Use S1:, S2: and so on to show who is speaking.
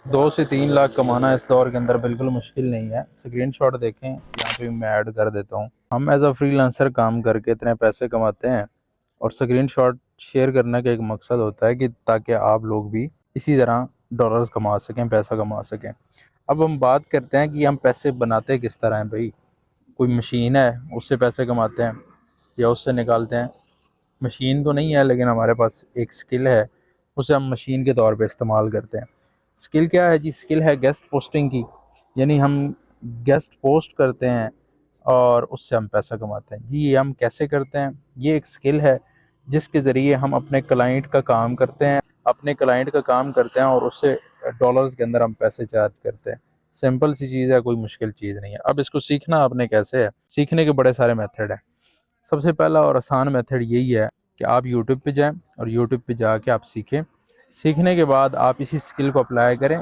S1: 2 से 3 लाख कमाना इस दौर के अंदर बिल्कुल मुश्किल नहीं है। स्क्रीनशॉट देखें, यहाँ पे मैं ऐड कर देता हूँ। हम एज अ फ्रीलांसर काम करके इतने पैसे कमाते हैं, और स्क्रीनशॉट शेयर करने का एक मकसद होता है कि ताकि आप लोग भी इसी तरह डॉलर्स कमा सकें, पैसा कमा सकें। अब हम बात करते हैं कि हम पैसे बनाते किस तरह हैं भाई। कोई मशीन है, उससे पैसे कमाते हैं या उससे निकालते हैं? मशीन तो नहीं है, लेकिन हमारे पास एक स्किल है, उसे हम मशीन के तौर पे इस्तेमाल करते हैं। स्किल क्या है जी? स्किल है गेस्ट पोस्टिंग की, यानी हम गेस्ट पोस्ट करते हैं और उससे हम पैसा कमाते हैं। जी, ये हम कैसे करते हैं? ये एक स्किल है जिसके ज़रिए हम अपने क्लाइंट का काम करते हैं, और उससे डॉलर्स के अंदर हम पैसे चार्ज करते हैं। सिंपल सी चीज़ है, कोई मुश्किल चीज़ नहीं है। अब इसको सीखना आपने कैसे है? सीखने के बड़े सारे मेथड हैं। सबसे पहला और आसान मेथड यही है कि आप यूट्यूब पे जाएं और यूट्यूब पे जाके आप सीखें। सीखने के बाद आप इसी स्किल को अप्लाई करें।